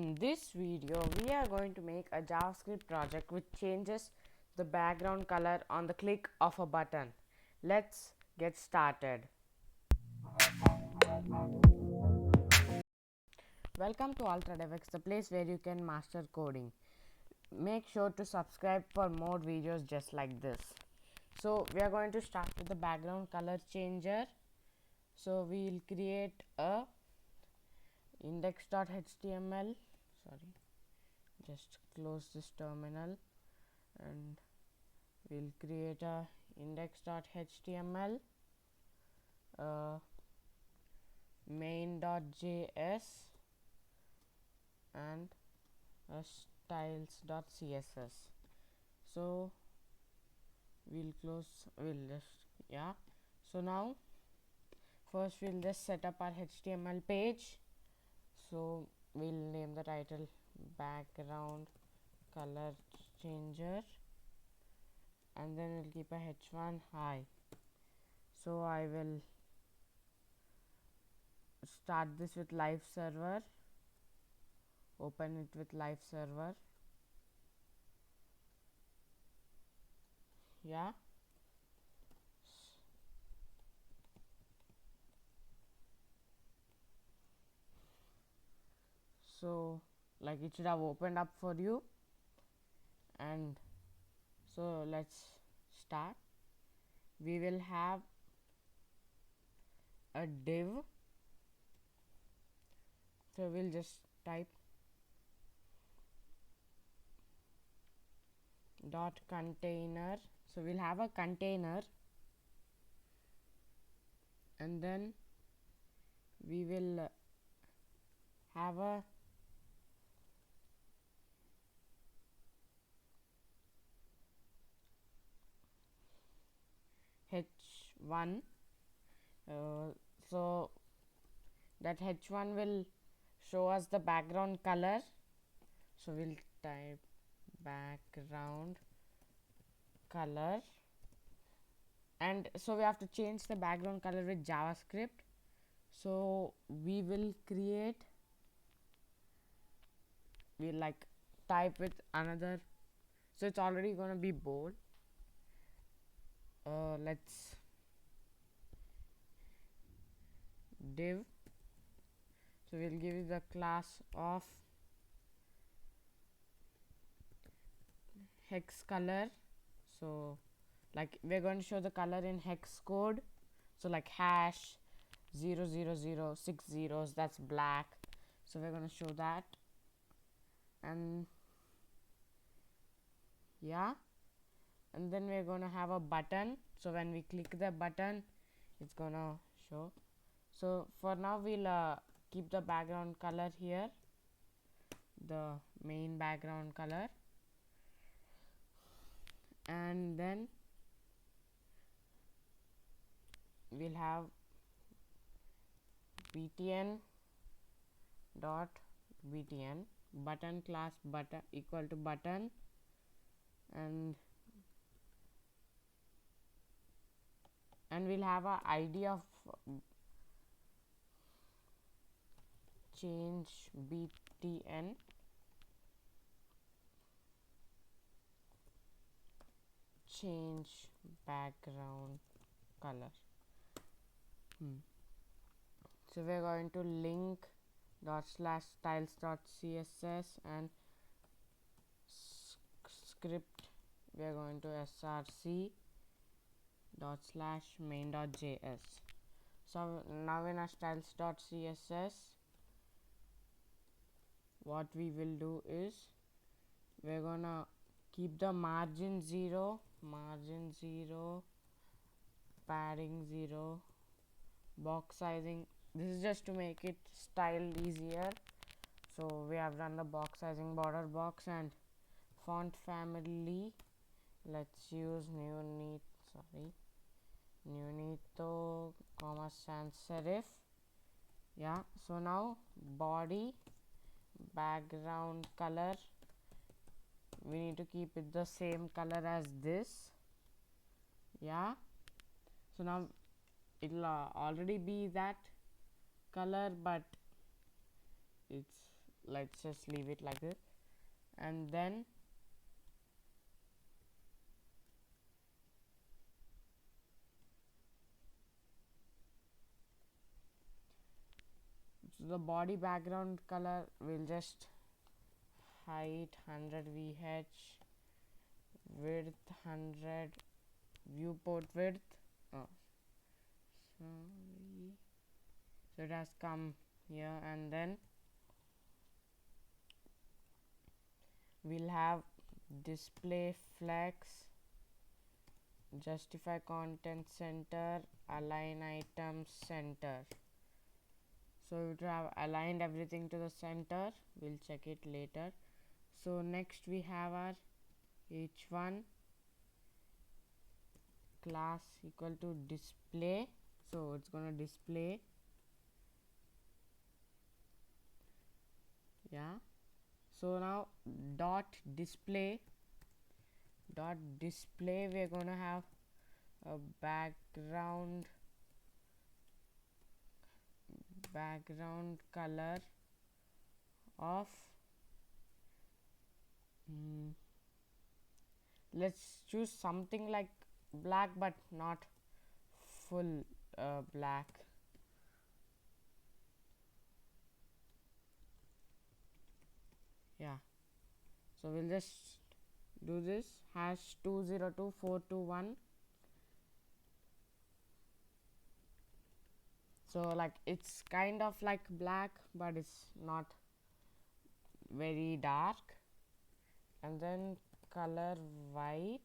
In this video, we are going to make a JavaScript project which changes the background color on the click of a button. Let's get started. Welcome to UltraDevX, the place where you can master coding. Make sure to subscribe for more videos just like this. So we are going to start with the background color changer. So we will create a index.html. Sorry, just close this terminal, and we'll create a index.html, main.js, and a styles.css. So we'll so now first we'll just set up our HTML page. So we'll name the title background color changer, and then we'll keep a h1 high. So I will start this with live server, open it with live server. Yeah, so like it should have opened up for you. And so let's start. We will have a div, so we'll just type dot container. So we'll have a container, and then we will have a h1. So that h1 will show us the background color. So we'll type background color, and so we have to change the background color with JavaScript. So we will like type with another, so it's already going to be bold. Let's div, so we'll give it the class of hex color. So like we're going to show the color in hex code, so like hash 000 6 zeros, that's black. So we're going to show that. And yeah, and then we're going to have a button, so when we click the button it's gonna show. So for now we'll keep the background color here, the main background color, and then we'll have btn dot btn button class button equal to button, and we'll have a id of change btn change background color. So we're going to link dot slash styles dot css, and script we're going to src dot slash main dot js. So now in our styles dot css, what we will do is we're gonna keep the margin 0, padding 0, box sizing. This is just to make it style easier. So we have done the box sizing border box, and font family, let's use Neonito, sans serif. Yeah, so now body background color, we need to keep it the same color as this. Yeah, so now it'll already be that color, but it's let's just leave it like this. And then the body background color will just height 100 VH, width 100, viewport width, oh sorry, so it has come here. And then we'll have display flex, justify content center, align items center. So we have aligned everything to the center, we'll check it later. So next we have our h1 class equal to display, so it's gonna display, yeah. So now dot display we're gonna have a background color of let's choose something like black but not full black. Yeah, so we'll just do this hash 202421. So like it's kind of like black but it's not very dark. And then color white,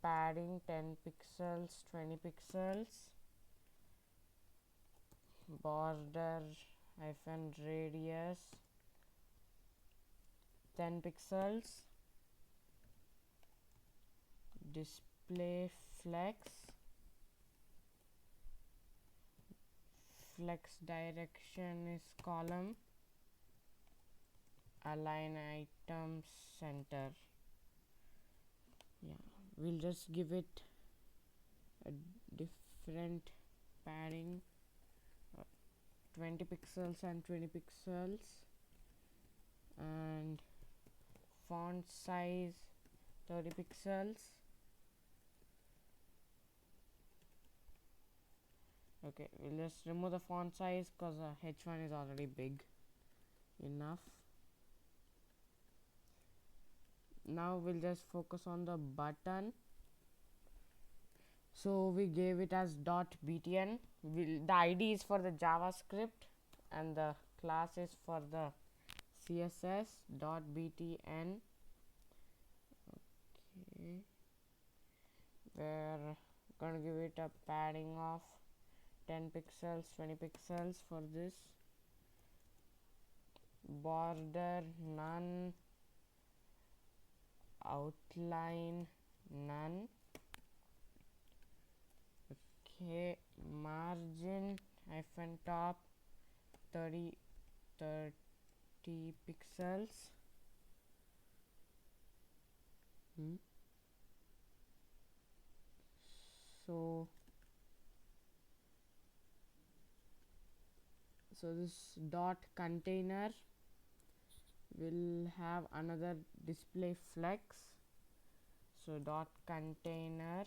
padding 10 pixels, 20 pixels, border hyphen radius 10 pixels, display flex direction is column, align items center. Yeah, we'll just give it a different padding, 20 pixels and 20 pixels, and font size 30 pixels. Okay, we'll just remove the font size because h1 is already big enough. Now we'll just focus on the button. So we gave it as .btn. The ID is for the JavaScript and the class is for the CSS .btn. Okay, we're gonna give it a padding of 10 pixels, 20 pixels for this. Border none, outline none. Okay, margin hyphen top 30 pixels. So this dot container will have another display flex. So dot container,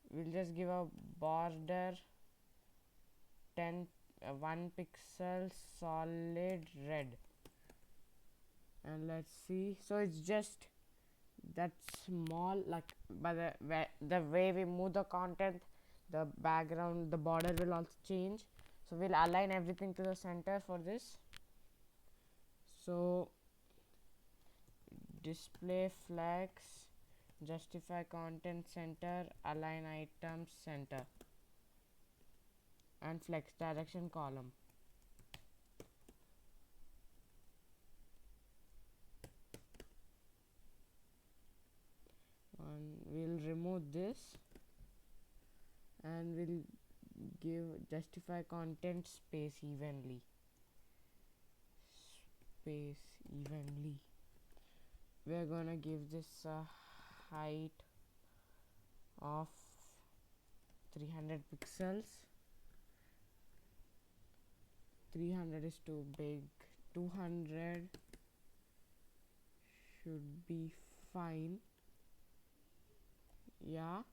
we'll just give a border 1 pixel solid red, and let's see. So it's just that small, like by the way we move the content, the background, the border will also change. So we'll align everything to the center for this. So display flex, justify content center, align items center, and flex direction column. And we'll remove this and we'll give justify content space evenly. We're gonna give this a height of 300 pixels, 300 is too big. 200 should be fine. Yeah,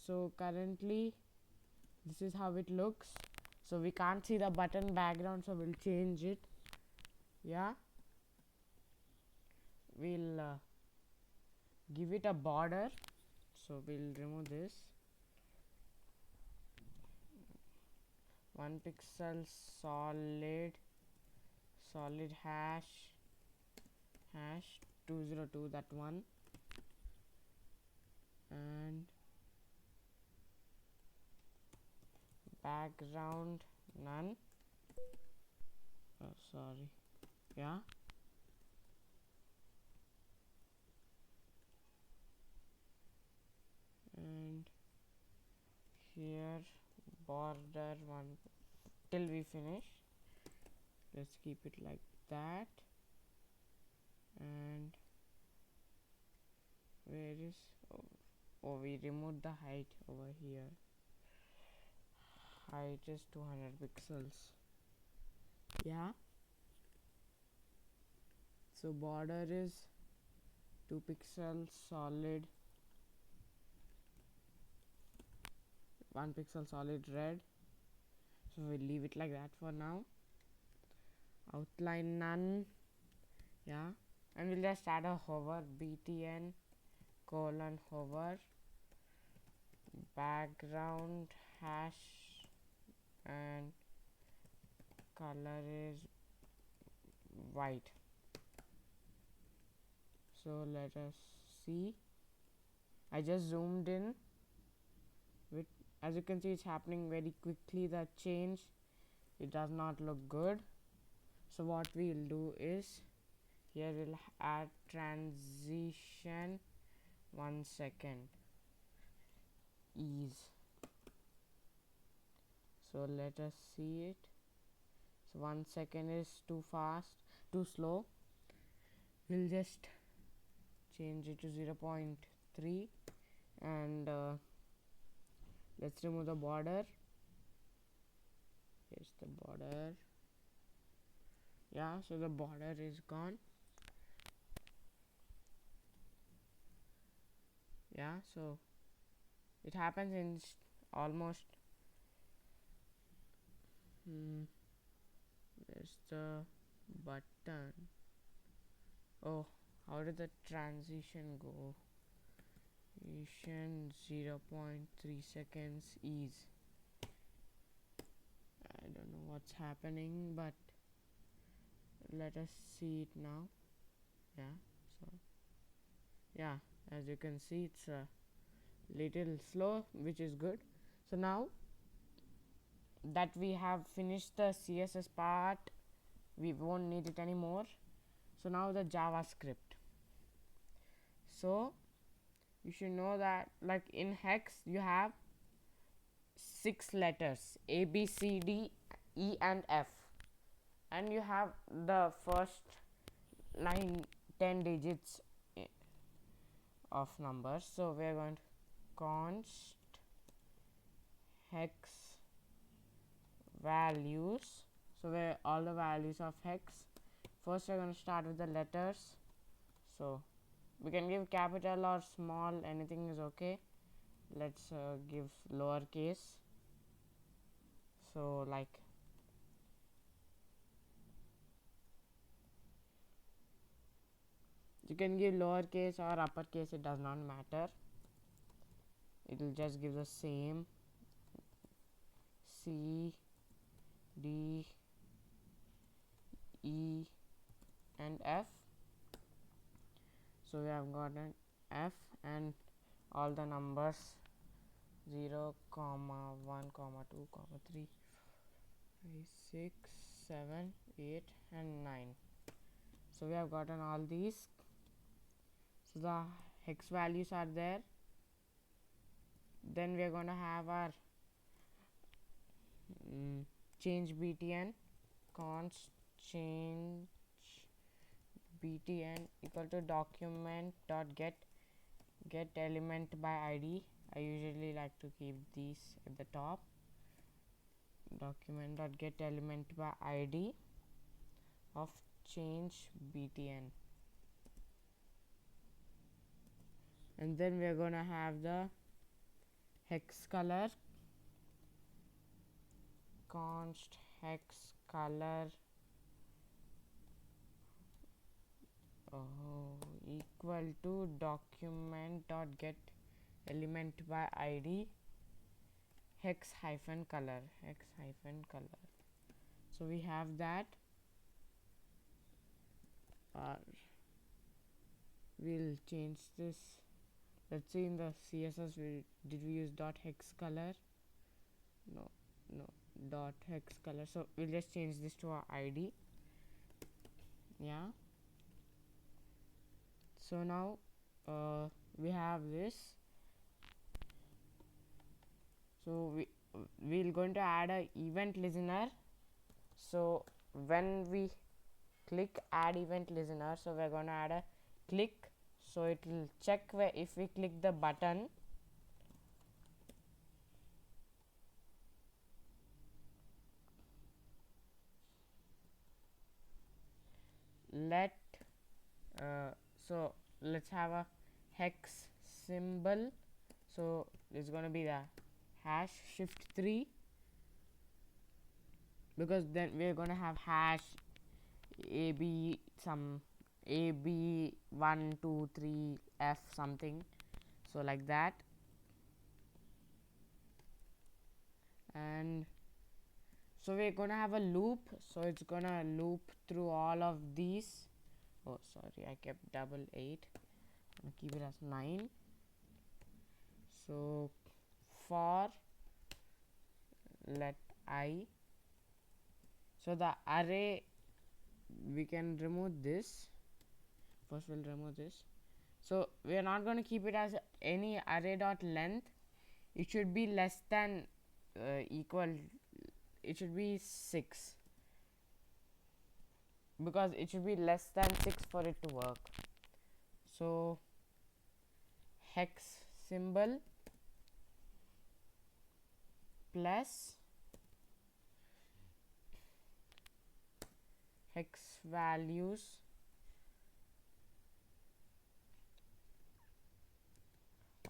so currently this is how it looks. So we can't see the button background, so we'll change it. Yeah, we'll give it a border, so we'll remove this. 1 pixel solid hash 202, that one, and background none. Oh, sorry. Yeah, and here border one till we finish. Let's keep it like that. And where is oh, we removed the height over here. Height is 200 pixels. Yeah, so border is 2 pixels solid, 1 pixel solid red, so we'll leave it like that for now. Outline none. Yeah, and we'll just add a hover, btn colon hover, background hash, and color is white. So let us see. I just zoomed in with, as you can see, it's happening very quickly, the change. It does not look good. So what we'll do is, here we'll add transition 1 second ease. So let us see it. So 1 second is too fast, too slow. We'll just change it to 0.3, and let's remove the border. Here's the border. Yeah, so the border is gone. Yeah, so it happens in almost there's the button. Oh, how did the transition go? Transition 0.3 seconds ease. I don't know what's happening, but let us see it now. Yeah, so yeah, as you can see, it's a little slow, which is good. So now that we have finished the CSS part, we won't need it anymore. So now the JavaScript. So you should know that, like in hex, you have 6 letters, A, B, C, D, E, and F, and you have the first 9-10 digits of numbers. So we are going to const hex values. So where all the values of hex. First we're going to start with the letters. So we can give capital or small, anything is okay. Let's give lowercase. So like you can give lowercase or uppercase, it does not matter. It will just give the same. C, D, E, and F. So we have got an F and all the numbers 0, 1, 2, 3, 5, 6, 7, 8, and 9. So we have gotten all these. So the hex values are there. Then we are going to have our change btn, const change btn equal to document dot get element by id. I usually like to keep these at the top. document.get element by id of change btn, and then we're gonna have the hex color, const hex color equal to document.get element by id hex hyphen color. So we have that. We'll change this. Let's see in the css did we use dot hex color? No, dot hex color. So we'll just change this to our id. Yeah, so now we have this. So we're going to add a event listener. So when we click add event listener, so we're going to add a click, so it will check where if we click the button, let so let's have a hex symbol. So it's going to be the hash shift 3, because then we're going to have hash ab some ab 1 2 3 f something, so like that. And so we're gonna have a loop, so it's gonna loop through all of these. Oh sorry, I kept 888. I'm gonna keep it as 9. So for let I, so the array, we can remove this. First we'll remove this. So we are not going to keep it as any array dot length. It should be less than equal, it should be 6, because it should be less than 6 for it to work. So hex symbol plus hex values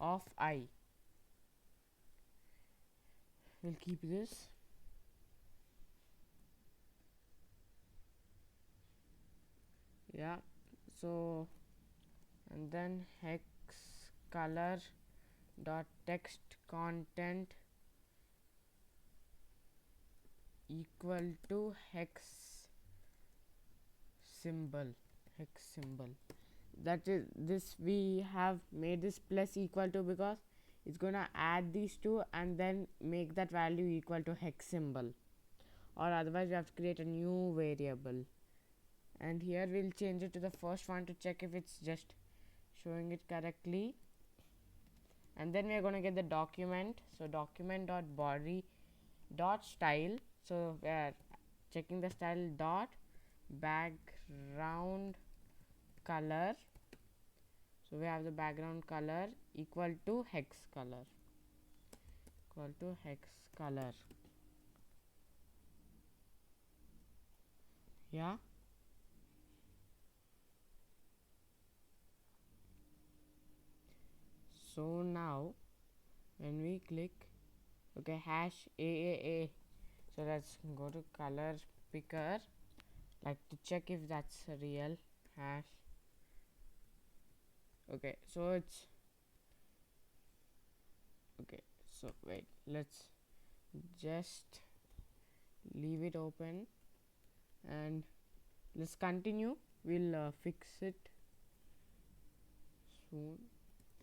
of I. We'll keep this. Yeah, so and then hex color dot text content equal to hex symbol. That is, this we have made this plus equal to because it's gonna add these two and then make that value equal to hex symbol, or otherwise we have to create a new variable. And here we'll change it to the first one to check if it's just showing it correctly. And then we are going to get the document. So document dot body dot style. So we are checking the style dot background color. So we have the background color equal to hex color. Yeah. So now when we click hash AAA, so let's go to color picker, like to check if that's a real hash. So it's so wait, let's just leave it open and let's continue. We'll fix it soon.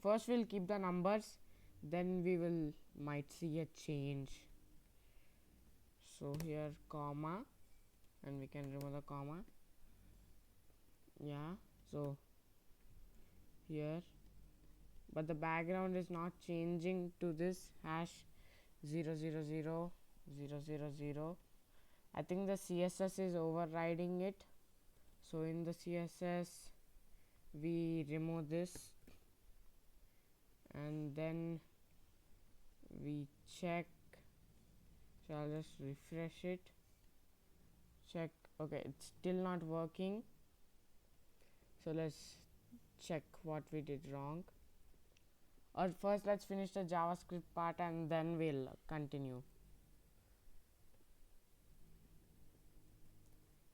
First we'll keep the numbers, then we will might see a change. So here comma, and we can remove the comma. Yeah, so here, but the background is not changing to this hash 000 000. I think the CSS is overriding it. So in the CSS we remove this and then we check. So I'll just refresh it, check. Okay, it's still not working, so let's check what we did wrong. Or first let's finish the JavaScript part and then we'll continue.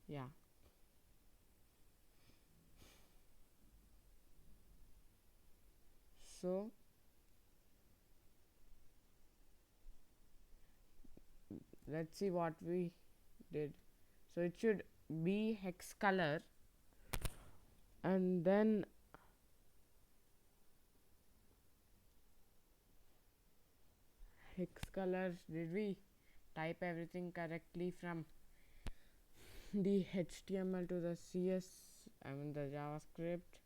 Yeah, so let's see what we did. So it should be hex color, and then hex color, did we type everything correctly from the HTML to the the JavaScript?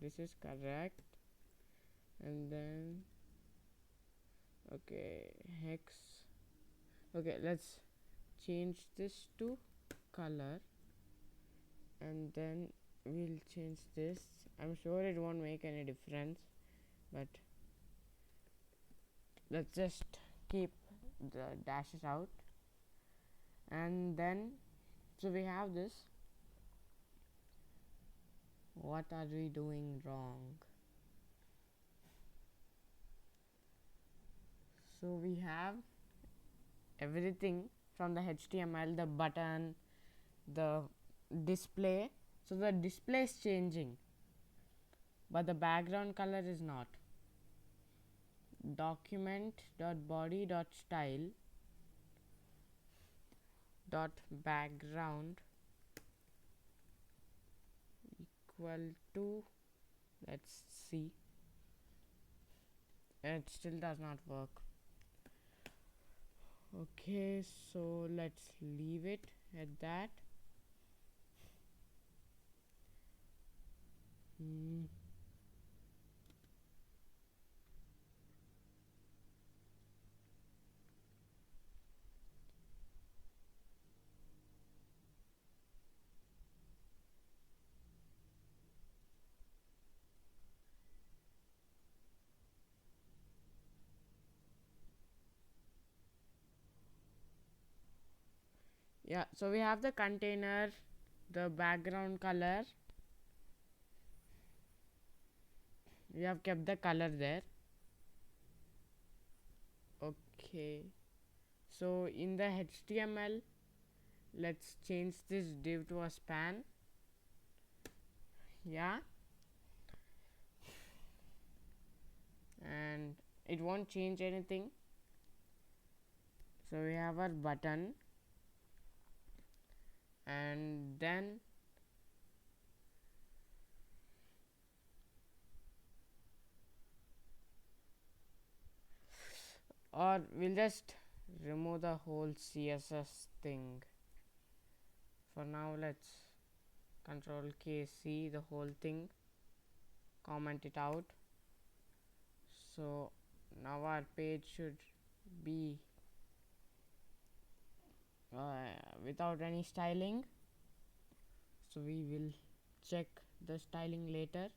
This is correct. And then okay, hex. Okay, let's change this to color, and then we'll change this. I'm sure it won't make any difference, but let's just keep the dashes out. And then so we have this. What are we doing wrong? So we have everything from the HTML, the button, the display. So the display is changing, but the background color is not. Document.body.style dot background equal to, let's see, it still does not work. Okay, so let's leave it at that. Yeah, so we have the container, the background color, we have kept the color there. Okay, so in the HTML, let's change this div to a span. Yeah, and it won't change anything. So we have our button, and then or we'll just remove the whole CSS thing. For now, let's Control K, C the whole thing, comment it out. So now our page should be without any styling. So we will check the styling later.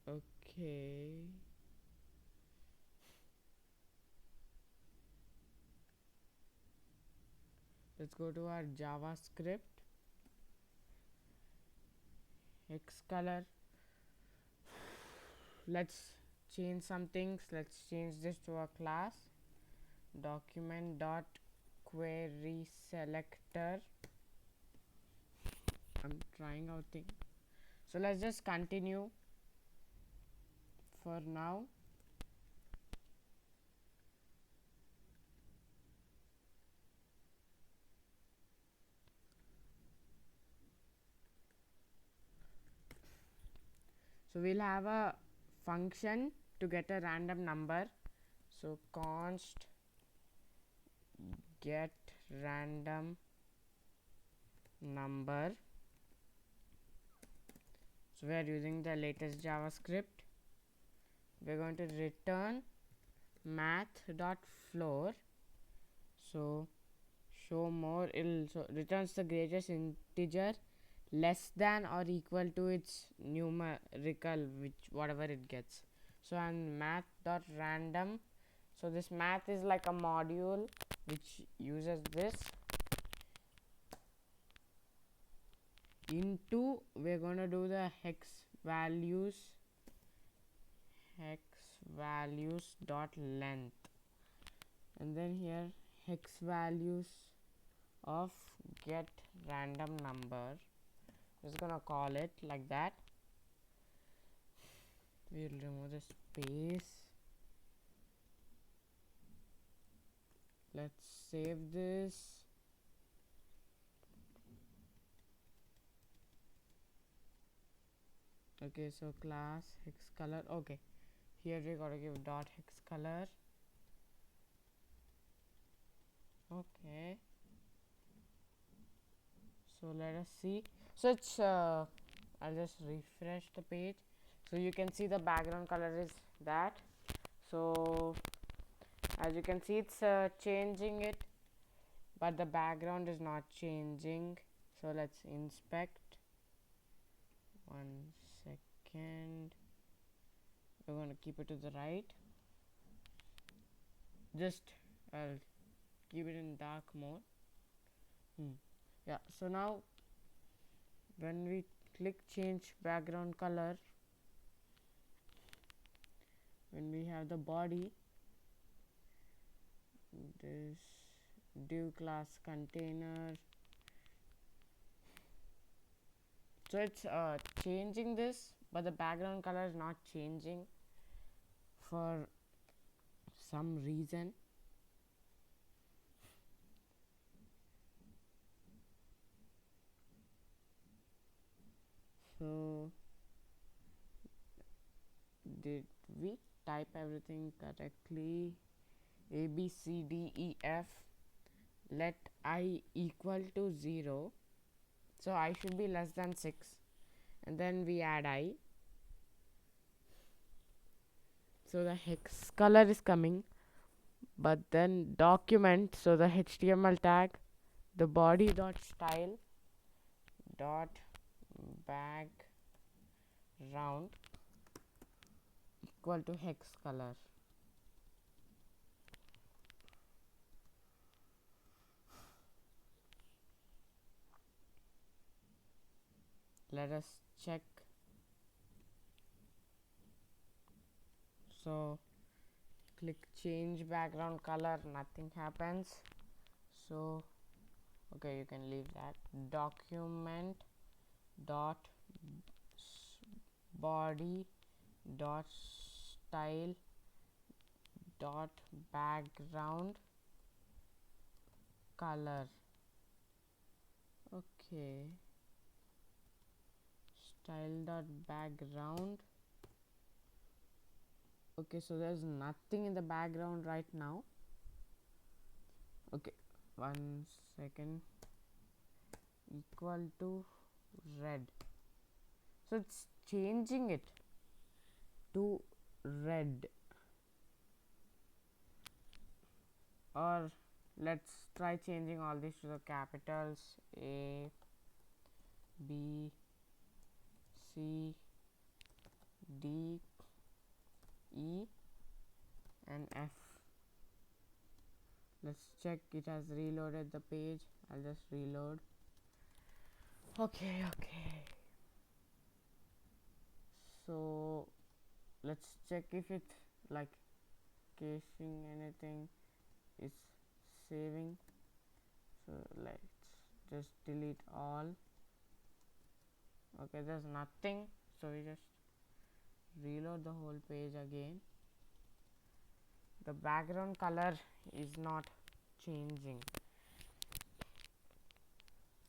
Okay, let's go to our JavaScript. Hex color, let's change some things. Let's change this to a class, document dot query selector. I'm trying out thing. So let's just continue for now. So we'll have a function to get a random number. So const get random number. So we are using the latest JavaScript. We're going to return math.floor. So show more, it'll returns the greatest integer less than or equal to its numerical, which whatever it gets. So and math.random, so this math is like a module which uses this. Into, we're going to do the hex values dot length, and then here hex values of get random number. Just gonna call it like that. We'll remove the space. Let's save this. Okay, so class hex color. Okay, here we gotta give dot hex color. Okay, so let us see. So it's I'll just refresh the page, so you can see the background color is that. So as you can see, it's changing it, but the background is not changing. So let's inspect. 1 second, we're going to keep it to the right. Just I'll keep it in dark mode. Yeah, so now when we click change background color, when we have the body, this div class container, so it's changing this, but the background color is not changing for some reason. So did we type everything correctly? A B C D E F, let I equal to 0, so I should be less than 6, and then we add I. So the hex color is coming, but then document, so the HTML tag, the body dot style dot background equal to hex color. Let us check. So click change background color, nothing happens. So okay, you can leave that. Document dot body dot style dot background color. Okay, style dot background. Okay, so there's nothing in the background right now. Okay, 1 second. Equal to red, so it's changing it to red. Or let's try changing all these to the capitals: A, B, C, D, E and F. Let's check it has reloaded the page. I'll just reload. Okay, so let's check if it like caching anything is saving. So let's just delete all. Okay, there's nothing, so we just reload the whole page again. The background color is not changing,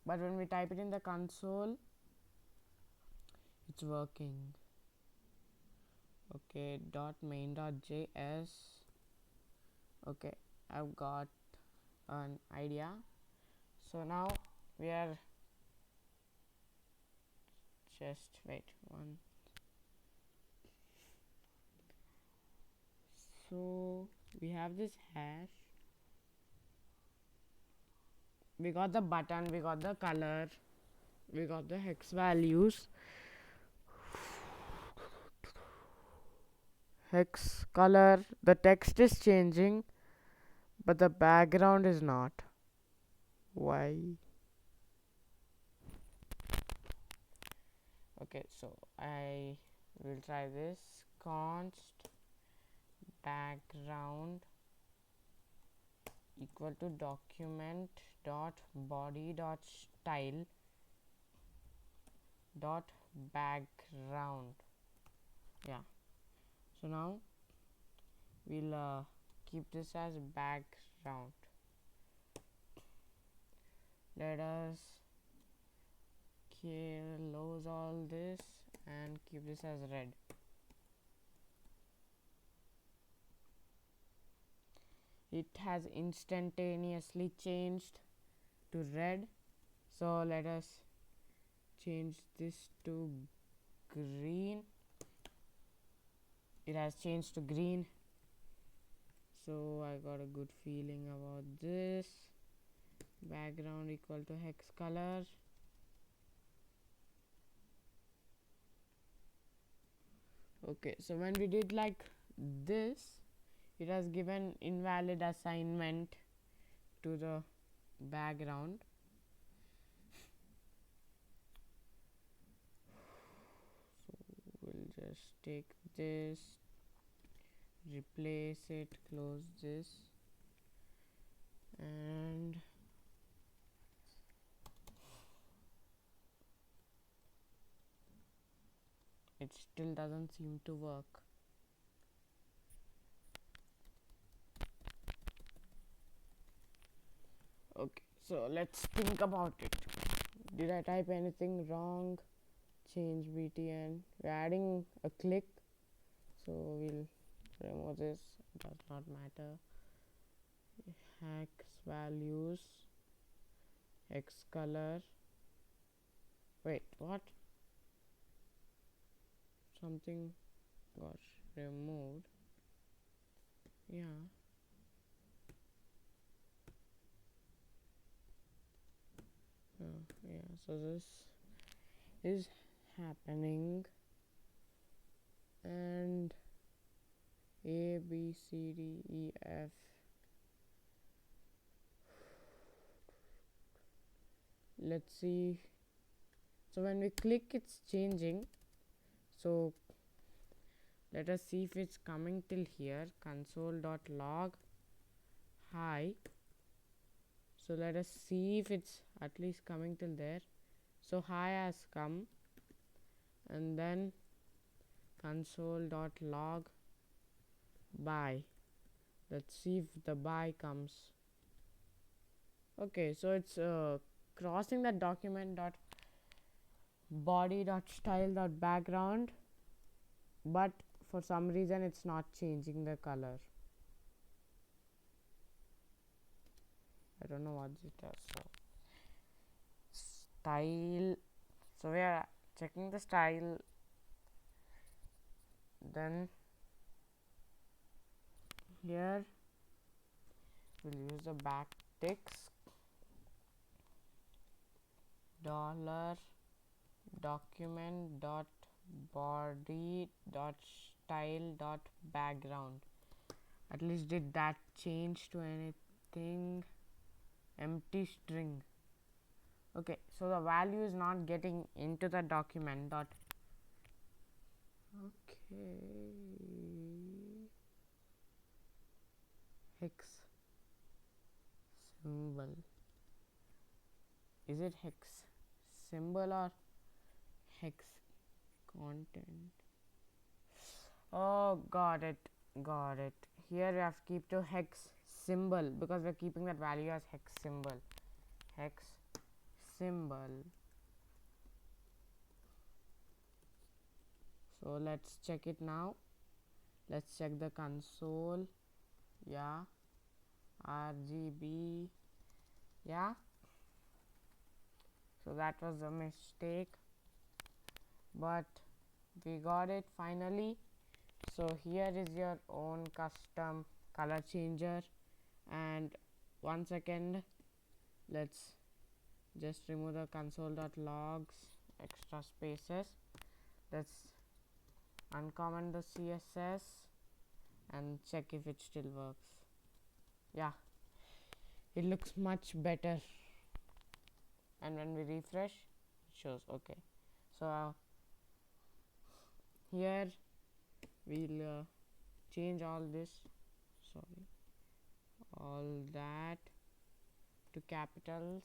but when we type it in the console, it's working. Okay, .main.js. Okay, I've got an idea. So now we are just wait one. So we have this hash. we got the button, we got the color, we got the hex values, hex color, the text is changing but the background is not. Why? Okay, so I will try this. Const background equal to document dot body dot style dot background. Yeah, so now we'll keep this as background. Let us close all this and keep this as red. It has instantaneously changed to red, so let us change this to green. It has changed to green, so I got a good feeling about this. Background equal to hex color. Okay, so when we did like this, it has given invalid assignment to the background. So we'll just take this, replace it, close this, and it still doesn't seem to work. Okay, so let's think about it. Did I type anything wrong? Change btn. We're adding a click, so we'll remove this. Does not matter. Hex values, hex color. Wait, what? Something got removed. Yeah. Yeah, so this is happening, and A B C D E F. Let's see. So when we click, it's changing. So let us see if it's coming till here. Console.log hi. So let us see if it's at least coming till there. So hi has come, and then console.log by. Let's see if the by comes. Okay, so it's crossing that document dot body dot style dot background, but for some reason it's not changing the color. I don't know what it does. So style, so we are checking the style, then here we'll use the backticks dollar document dot body dot style dot background. At least did that change to anything? Empty string. Okay, so the value is not getting into the document dot. Okay, hex symbol. Is it hex symbol or hex content? Oh, got it. Here we have to keep to hex symbol because we're keeping that value as hex symbol. Hex symbol. So let's check it now. Let's check the console. Yeah, RGB. Yeah, so that was a mistake, but we got it finally. So here is your own custom color changer, and 1 second, let's just remove the console.logs extra spaces. Let's uncomment the CSS and check if it still works. Yeah, it looks much better, and when we refresh it shows okay. So here we'll change all this, sorry, all that to capitals.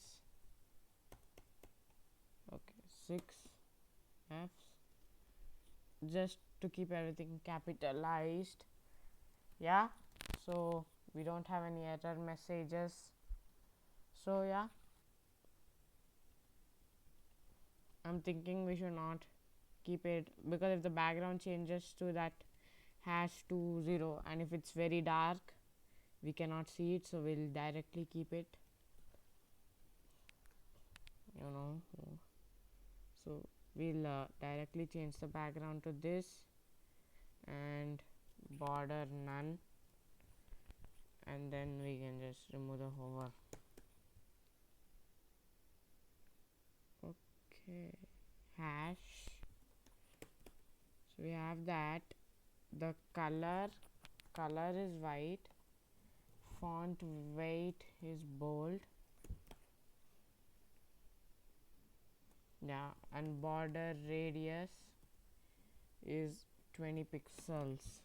Okay, 6 F's just to keep everything capitalized. Yeah, so we don't have any error messages. So yeah, I'm thinking we should not keep it, because if the background changes to that #20 and if it's very dark we cannot see it, so we'll directly keep it, you know. So we'll directly change the background to this and border none, and then we can just remove the hover. Okay, hash, so we have that. The color is white, font weight is bold, yeah, and border radius is 20 pixels.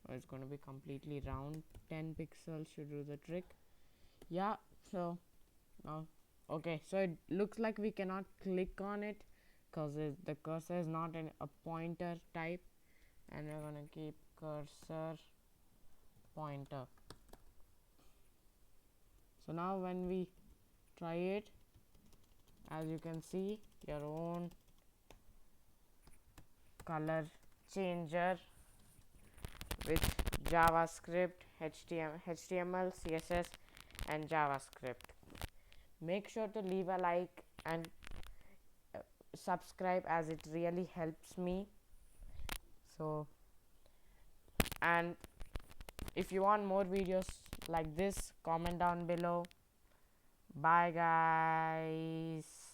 Oh, it's going to be completely round. 10 pixels should do the trick. Yeah, so now okay, so it looks like we cannot click on it because the cursor is not a pointer type, and we're going to keep cursor pointer. So now when we try it, as you can see, your own color changer with JavaScript, HTML, CSS and JavaScript. Make sure to leave a like and subscribe, as it really helps me. So, and if you want more videos like this, comment down below. Bye guys.